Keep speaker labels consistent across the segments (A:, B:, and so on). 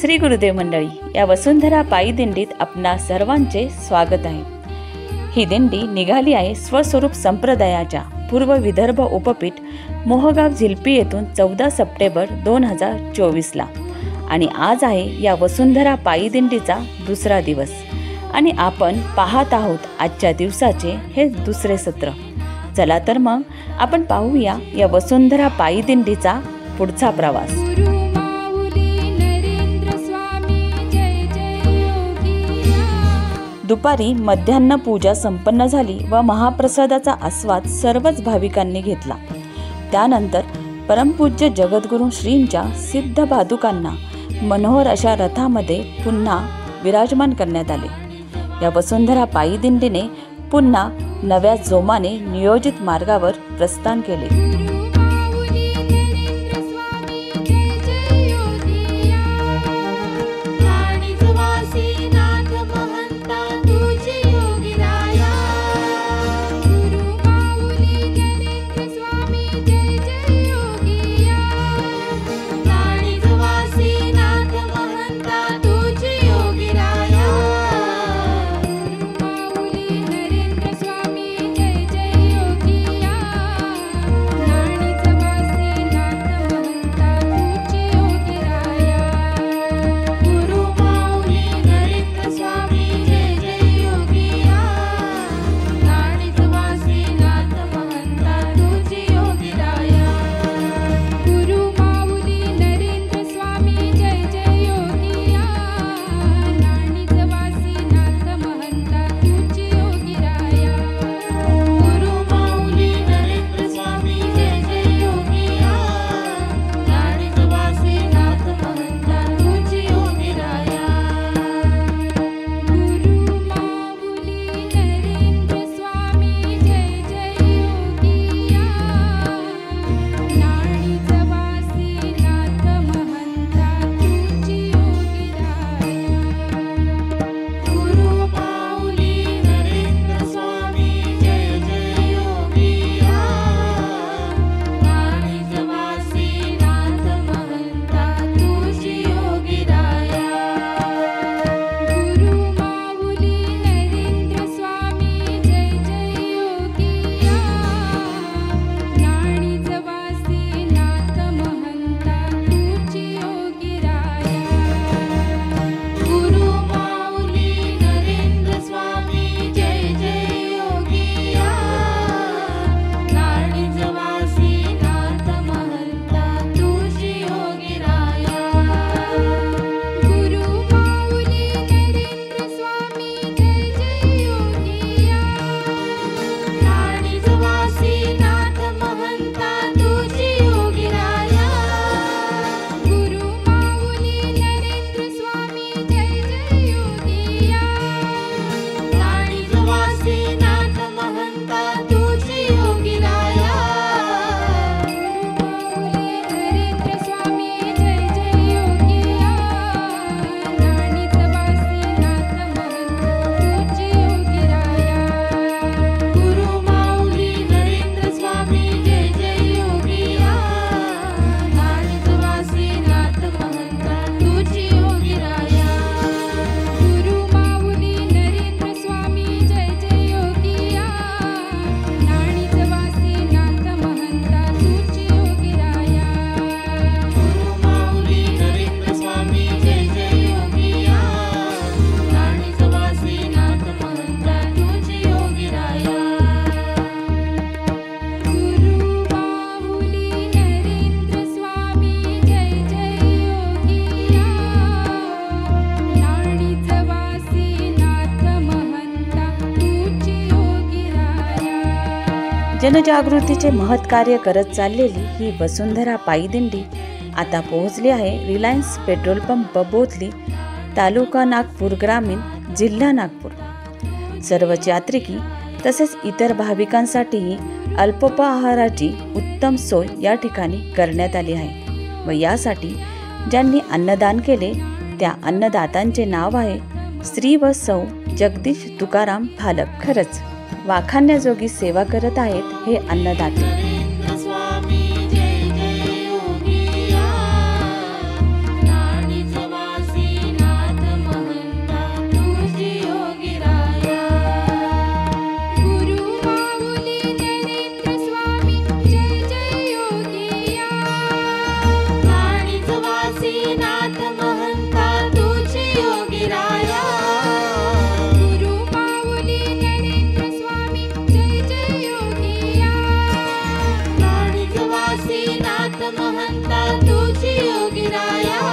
A: श्री गुरुदेव मंडळी, या वसुंधरा पायी दिंडीत आपणा सर्वांचे स्वागत आहे। ही दिंडी निघाली आहे स्वस्वरूप संप्रदायाच्या पूर्व विदर्भ उपपीठ मोहगाव झिलपी येथून 14 सप्टेंबर 2024 ला आणि आज आहे या वसुंधरा पायी दिंडीचा दुसरा दिवस आणि आपण पाहत आहोत आजच्या दिवसाचे हे दुसरे सत्र। चला तर मग आपण पाहूया या वसुंधरा पायी दिंडीचा पुढचा प्रवास। दुपारी मध्यान्ह पूजा संपन्न झाली व महाप्रसादाचा आस्वाद सर्वच भाविकांनी घेतला। त्यानंतर परमपूज्य जगद्गुरू श्रींच्या सिद्ध पादुकांना मनोहर अशा रथामध्ये पुन्हा विराजमान करण्यात आले। या वसुंधरा पायी दिंडीने पुन्हा नव्या जोमाने नियोजित मार्गावर प्रस्थान केले। जनजागृतीचे महत् कार्य करत चाललेली ही वसुंधरा पायी दिंडी आता पोहोचली आहे रिलायन्स पेट्रोल पंप बोथली, तालुका नागपूर ग्रामीण, जिल्हा नागपूर। सर्वच यात्रिकी तसेच इतर भाविकांसाठीही अल्पोपहाराची उत्तम सोय या ठिकाणी करण्यात आली आहे व यासाठी ज्यांनी अन्नदान केले त्या अन्नदात्यांचे नाव आहे श्री व सौ जगदीश तुकाराम फालक। खरंच वाखाणण्याजोगी सेवा करत आहेत हे अन्नदाते।
B: महंता तुझी योगीराया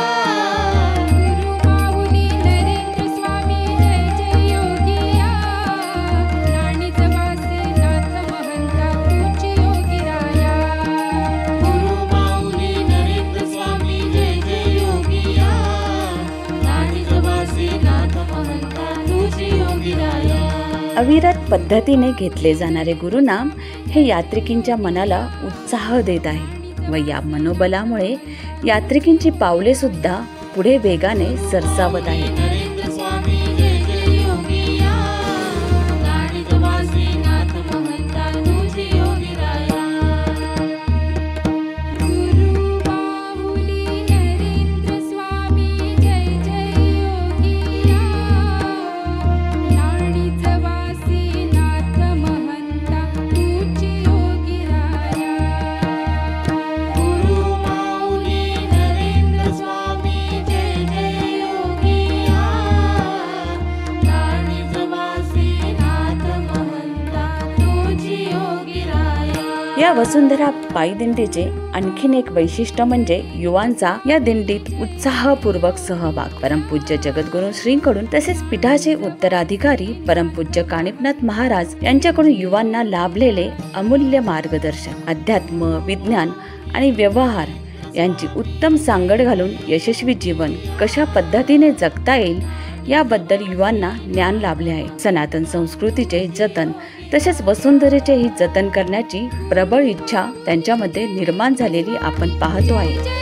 A: अविरत पद्धतीने घेतले जाणारे गुरुनाम हे यात्रिकींच्या मनाला उत्साह देत आहे व या मनोबलामुळे यात्रिकींची पावले सुद्धा पुढे वेगाने सरसावत आहेत. या वसुंधरा पायदिंडीचे आणखीन एक वैशिष्ट्य म्हणजे युवांचा या दिंडीत उत्साहपूर्वक सहभाग. परमपूज्य जगद्गुरू श्रींकडून तसेच पीठाचे उत्तराधिकारी परमपूज्य कानिफनाथ महाराज यांच्याकडून युवांना लाभलेले अमूल्य मार्गदर्शन, अध्यात्म, विज्ञान आणि व्यवहार यांची उत्तम सांगड घालून यशस्वी जीवन कशा पद्धतीने जगता येईल याबद्दल युवांना ज्ञान लाभले आहे. सनातन संस्कृतीचे जतन तसेच वसुंधरेचेही जतन करण्याची प्रबळ इच्छा त्यांच्यामध्ये निर्माण झालेली आपण पाहतो आहे.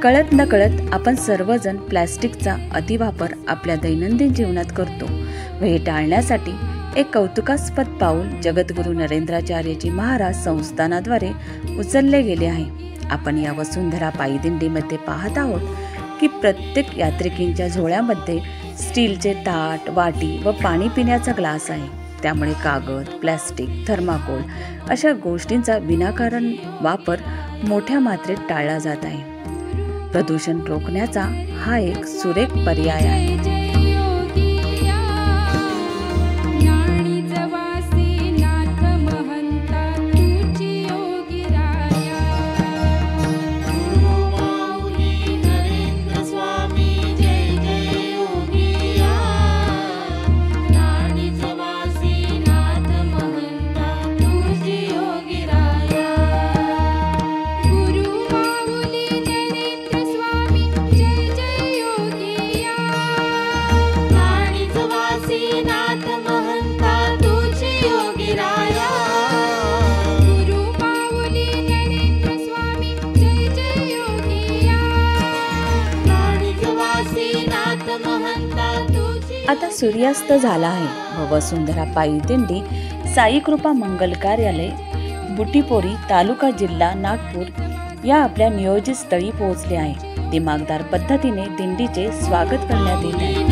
A: कळत नकळत आपण सर्वजण प्लॅस्टिकचा अतिवापर आपल्या दैनंदिन जीवनात करतो व हे टाळण्यासाठी एक कौतुकास्पद पाऊल जगद्गुरू नरेंद्राचार्यजी महाराज संस्थानाद्वारे उचलले गेले आहे. आपण या वसुंधरा पायीदिंडीमध्ये पाहत आहोत की प्रत्येक यात्रिकींच्या झोळ्यामध्ये स्टीलचे ताट, वाटी व पाणी पिण्याचा ग्लास आहे. त्यामुळे कागद, प्लॅस्टिक, थर्माकोल अशा गोष्टींचा विनाकारण वापर मोठ्या मात्रेत टाळला जात आहे. प्रदूषण रोखण्याचा हा एक सुरेख पर्याय आहे. आता सूर्यास्त झाला आहे व वसुंधरा पायीदिंडी साई कृपा मंगल कार्यालय, बुटीपोरी, तालुका, जिल्हा नागपूर या आपल्या नियोजित स्थळी पोहोचले आहे. दिमागदार पद्धतीने दिंडीचे स्वागत करण्यात येत आहे.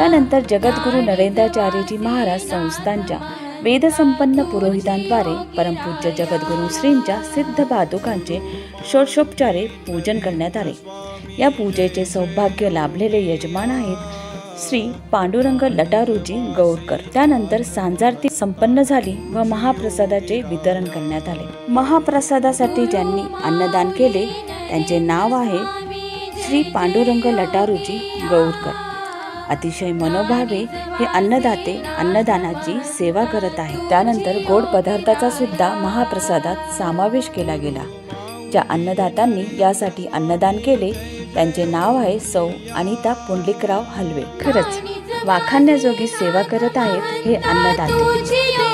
A: यानंतर जगद्गुरू नरेंद्राचार्यजी महाराज संस्थांच्या वेदसंपन्न पुरोहितांद्वारे परमपूज्य जगद्गुरू श्रींच्या सिद्ध पादुकांचे षोडशोपचारे पूजन करण्यात आले। या पूजेचे सौभाग्य लाभलेले यजमान आहेत श्री पांडुरंग लटारूजी गौरकर। त्यानंतर सांजारती संपन्न झाली व महाप्रसादाचे वितरण करण्यात आले। महाप्रसादासाठी ज्यांनी अन्नदान केले त्यांचे नाव आहे श्री पांडुरंग लटारूजी गौरकर। अतिशय मनोभावे हे अन्नदाते अन्नदानाची सेवा करत आहेत। त्यानंतर गोड पदार्थाचा सुद्धा महाप्रसादात समावेश केला गेला। ज्या अन्नदात्यांनी यासाठी अन्नदान केले त्यांचे नाव आहे सौ अनिता पुंडलिकराव हलवे। खरंच वाखाणण्याजोगी सेवा करत आहेत हे अन्नदाते।